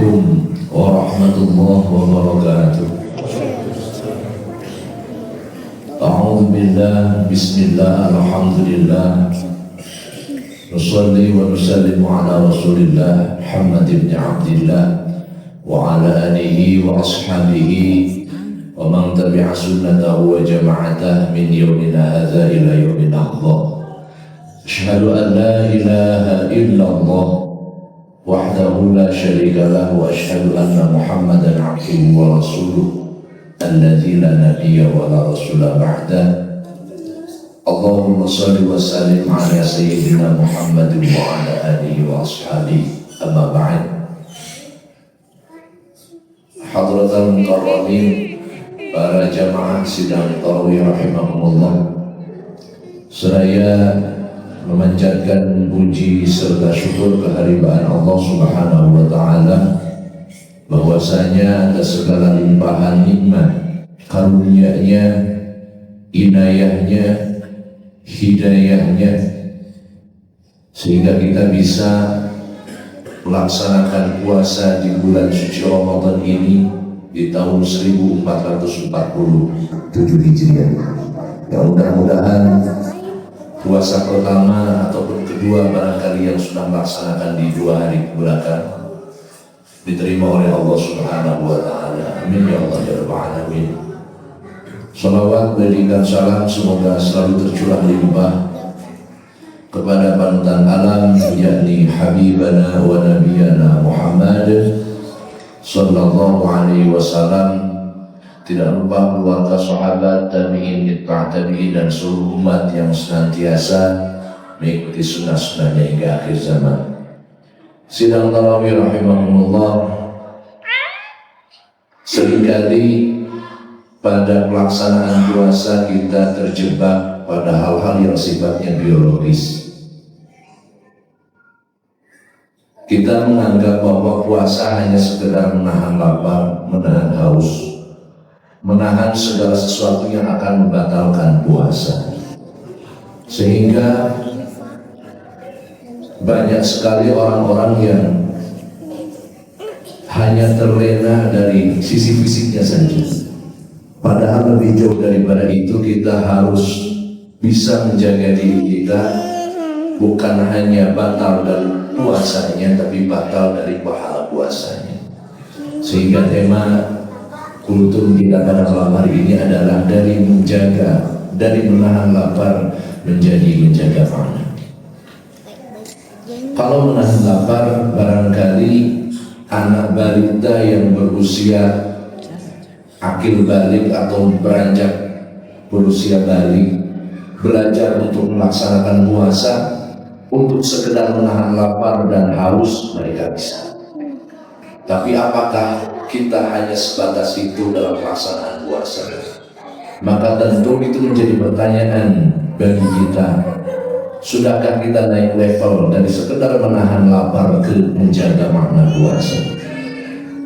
Assalamualaikum warahmatullahi wabarakatuh. A'udzu billah, bismillah, alhamdulillah. Nusalli wa nusallimu ala Rasulillah Muhammad ibn Abdillah wa ala alihi wa ashabihi wa man tabi'a sunnatahu wa jama'atahu min yawmina hadza ila yawmin akhir. Asyhadu an la ilaha illallah wahdahu la syarika lahu wa asyhadu anna Muhammadan abduhu wa rasuluh alladzi la nabiyya wa la rasula ba'da. Allahumma shalli wa sallim ala sayyidina Muhammad wa ala alihi wa ashabihi, amma ba'd. Hadratal mukarramin, para jamaah sidang tarawih rahimahumullah, seraya memanjatkan puji serta syukur kehadiran Allah Subhanahu wa taala bahwasanya atas segala limpahan nikmat, karunia-Nya, inayahnya, hidayahnya, sehingga kita bisa melaksanakan puasa di bulan suci Ramadan ini di tahun 1447 Hijriah. Yang mudah-mudahan puasa pertama ataupun kedua barangkali yang sudah melaksanakan di 2 hari belakang diterima oleh Allah Subhanahu wa taala. Amin ya Allah ya rabbal alamin. Salawat dan salam semoga selalu tercurah limpah kepada panutan alam, yakni Habibana wa Nabiyana Muhammad sallallahu alaihi wasallam. Tidak lupa keluarga sahabat, tabi'in, itba' tabi'in, dan seluruh umat yang senantiasa mengikuti sunnah-sunnahnya hingga akhir zaman. Sidang tarawih rahimahumullah, seringkali pada pelaksanaan puasa kita terjebak pada hal-hal yang sifatnya biologis. Kita menganggap bahwa puasa hanya sekedar menahan lapar, menahan haus, menahan segala sesuatu yang akan membatalkan puasa, sehingga banyak sekali orang-orang yang hanya terlena dari sisi fisiknya saja. Padahal lebih jauh daripada itu, kita harus bisa menjaga diri kita bukan hanya batal dari puasanya, tapi batal dari pahala puasanya. Sehingga tema kultum kita pada malam hari ini adalah dari menjaga, dari menahan lapar menjadi menjaga makna. Kalau menahan lapar, barangkali anak balita yang berusia akil balik atau beranjak berusia balik belajar untuk melaksanakan puasa untuk sekedar menahan lapar dan haus, mereka bisa. Tapi apakah kita hanya sebatas itu dalam pelaksanaan puasa? Maka tentu itu menjadi pertanyaan bagi kita. Sudahkah kita naik level dari sekedar menahan lapar ke menjaga makna puasa?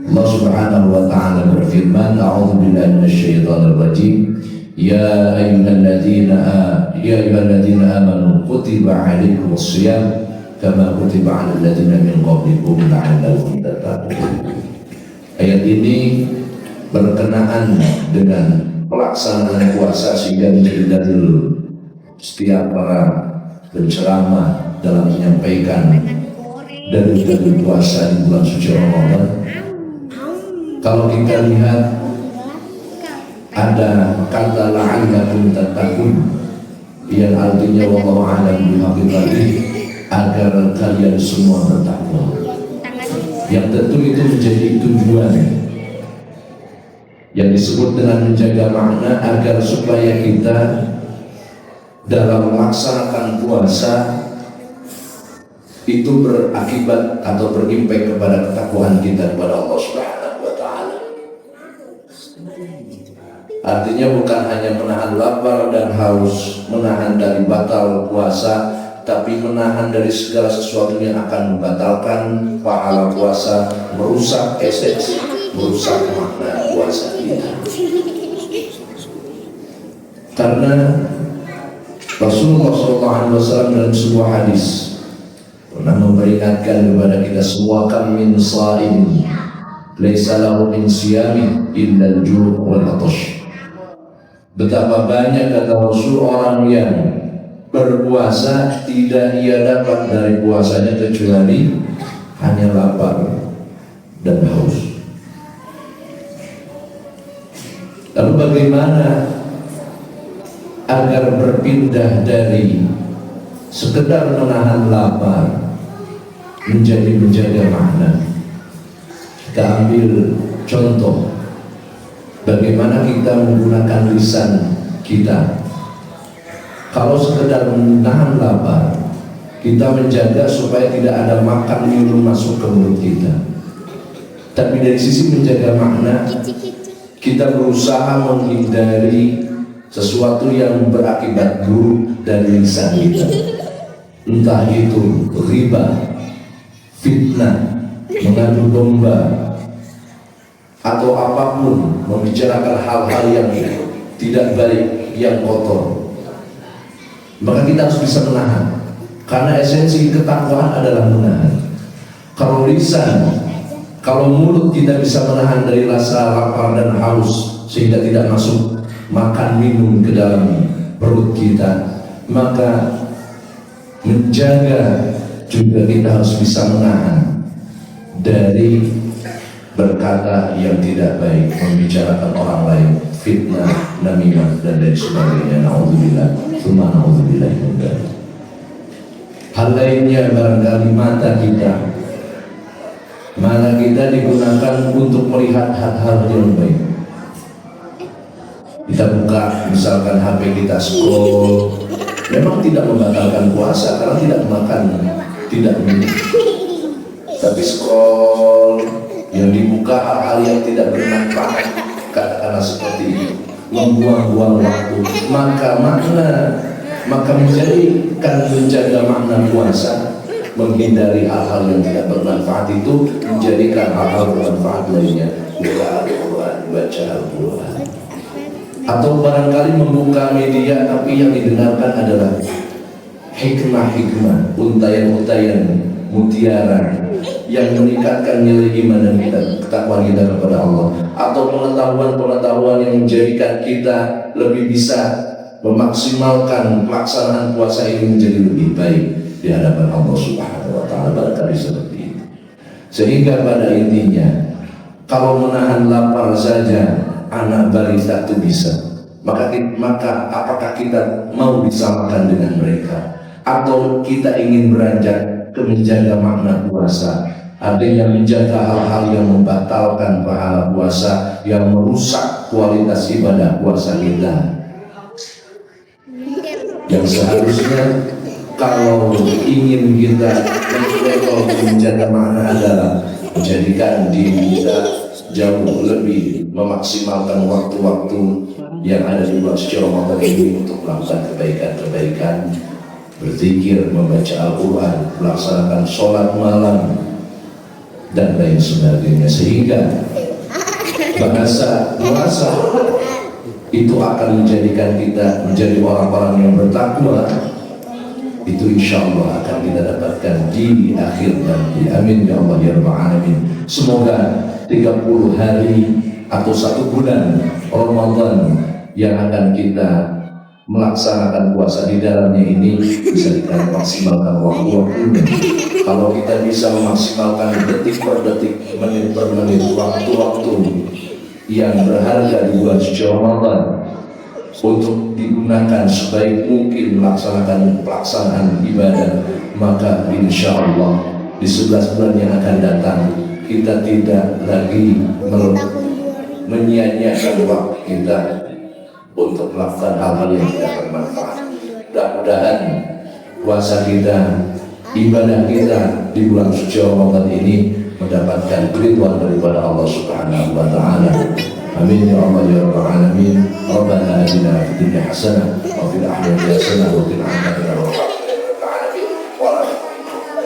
Allah Subhanahu wa taala berfirman, A'udzu billahi minasyaitonir rajim. Ya ayyuhalladzina amanu kutiba 'alaikumus shiyam kama kutiba 'alal ladzina min qablikum la'allakum tattaqun. Ayat ini berkenaan dengan pelaksanaan puasa, sehingga menjadi dalil setiap para penceramah dalam menyampaikan dalil puasa di bulan suci Ramadan. Kalau kita lihat ada kata la'allakum tattaqun yang artinya wallahu a'lam bihaqiqatih, agar kalian semua bertakwa. Yang tentu itu menjadi tujuan yang disebut dengan menjaga makna, agar supaya kita dalam melaksanakan puasa itu berakibat atau berimpak kepada ketakwaan kita kepada Allah Subhanahu wa taala. Artinya bukan hanya menahan lapar dan haus, menahan dari batal puasa, tapi menahan dari segala sesuatu yang akan membatalkan pahala puasa, merusak esensi, merusak makna puasa kita. Karena Rasulullah SAW dalam sebuah hadis pernah memperingatkan kepada kita semua, kam min sha'im laisa lahu min siyami illa al-ju' wal 'atash. Betapa banyak kata Rasul orang yang berpuasa tidak ia dapat dari puasanya kecuali hanya lapar dan haus. Lalu bagaimana agar berpindah dari sekedar menahan lapar menjadi menjaga makna? Kita ambil contoh bagaimana kita menggunakan lisan kita. Kalau sekedar menahan lapar, kita menjaga supaya tidak ada makan minum masuk ke mulut kita. Tapi dari sisi menjaga makna, kita berusaha menghindari sesuatu yang berakibat buruk dari lisan kita. Entah itu riba, fitnah, mengadu domba, atau apapun, membicarakan hal-hal yang tidak baik, yang kotor. Maka kita harus bisa menahan, karena esensi ketakwaan adalah menahan. Kalau lisan, kalau mulut kita bisa menahan dari rasa lapar dan haus sehingga tidak masuk makan minum ke dalam perut kita, maka menjaga juga kita harus bisa menahan dari berkata yang tidak baik, membicarakan orang lain, fitnah, namimah, dan lain sebagainya. Na'udzubillah, tsumma na'udzubillah. Hal lainnya barangkali mata kita. Mata kita digunakan untuk melihat hal-hal yang baik. Kita buka misalkan HP kita, scroll. Memang tidak membatalkan puasa karena tidak makan, tidak minum. Tapi scroll yang dibuka hal-hal yang tidak bermanfaat, katakanlah seperti itu, membuang-buang waktu. Maka menjaga makna puasa, menghindari hal-hal yang tidak bermanfaat itu, menjadikan hal-hal bermanfaat lainnya. Baca Al-Quran, atau barangkali membuka media tapi yang didengarkan adalah hikmah-hikmah, untayan-untayan mutiara yang meningkatkan nilai iman dan ketakwaan kita kepada Allah, atau pengetahuan-pengetahuan yang menjadikan kita lebih bisa memaksimalkan pelaksanaan puasa ini menjadi lebih baik di hadapan Allah Subhanahu wa Ta'ala. Barangkali seperti itu. Sehingga pada intinya, kalau menahan lapar saja anak balita itu bisa, maka apakah kita mau disamakan dengan mereka, atau kita ingin beranjak ke menjaga makna puasa, artinya menjaga hal-hal yang membatalkan pahala puasa, yang merusak kualitas ibadah puasa kita, yang seharusnya kalau ingin kita menjaga makna adalah menjadikan diri kita jauh lebih memaksimalkan waktu-waktu yang ada di bulan suci Ramadan ini untuk melakukan kebaikan-kebaikan, berzikir, membaca Al-Quran, melaksanakan sholat malam, dan lain sebagainya, sehingga bahasa puasa itu akan menjadikan kita menjadi orang-orang yang bertakwa. Itu insya Allah akan kita dapatkan di akhir nanti. Amin ya Allah ya Rabbal Alamin. Semoga 30 hari atau 1 bulan Ramadan yang akan kita melaksanakan puasa di dalamnya ini bisa kita maksimalkan waktu-waktunya. Kalau kita bisa memaksimalkan detik per detik, menit per menit, waktu-waktu yang berharga di bulan suci Ramadan untuk digunakan sebaik mungkin melaksanakan pelaksanaan ibadah, maka insya Allah di 11 bulan yang akan datang kita tidak lagi menyia-nyiakan waktu kita untuk melakukan hal-hal yang tidak bermanfaat. Mudah-mudahan puasa kita, ibadah kita di bulan suci Ramadan ini mendapatkan keridhaan daripada Allah Subhanahu wa Ta'ala. Amin ya Allah ya Rabbal Alamin. Rabbana atina fid dunya hasanah wa fil akhirati hasanah wa qina adzabannar.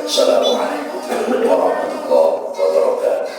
Assalamualaikum warahmatullahi wabarakatuh.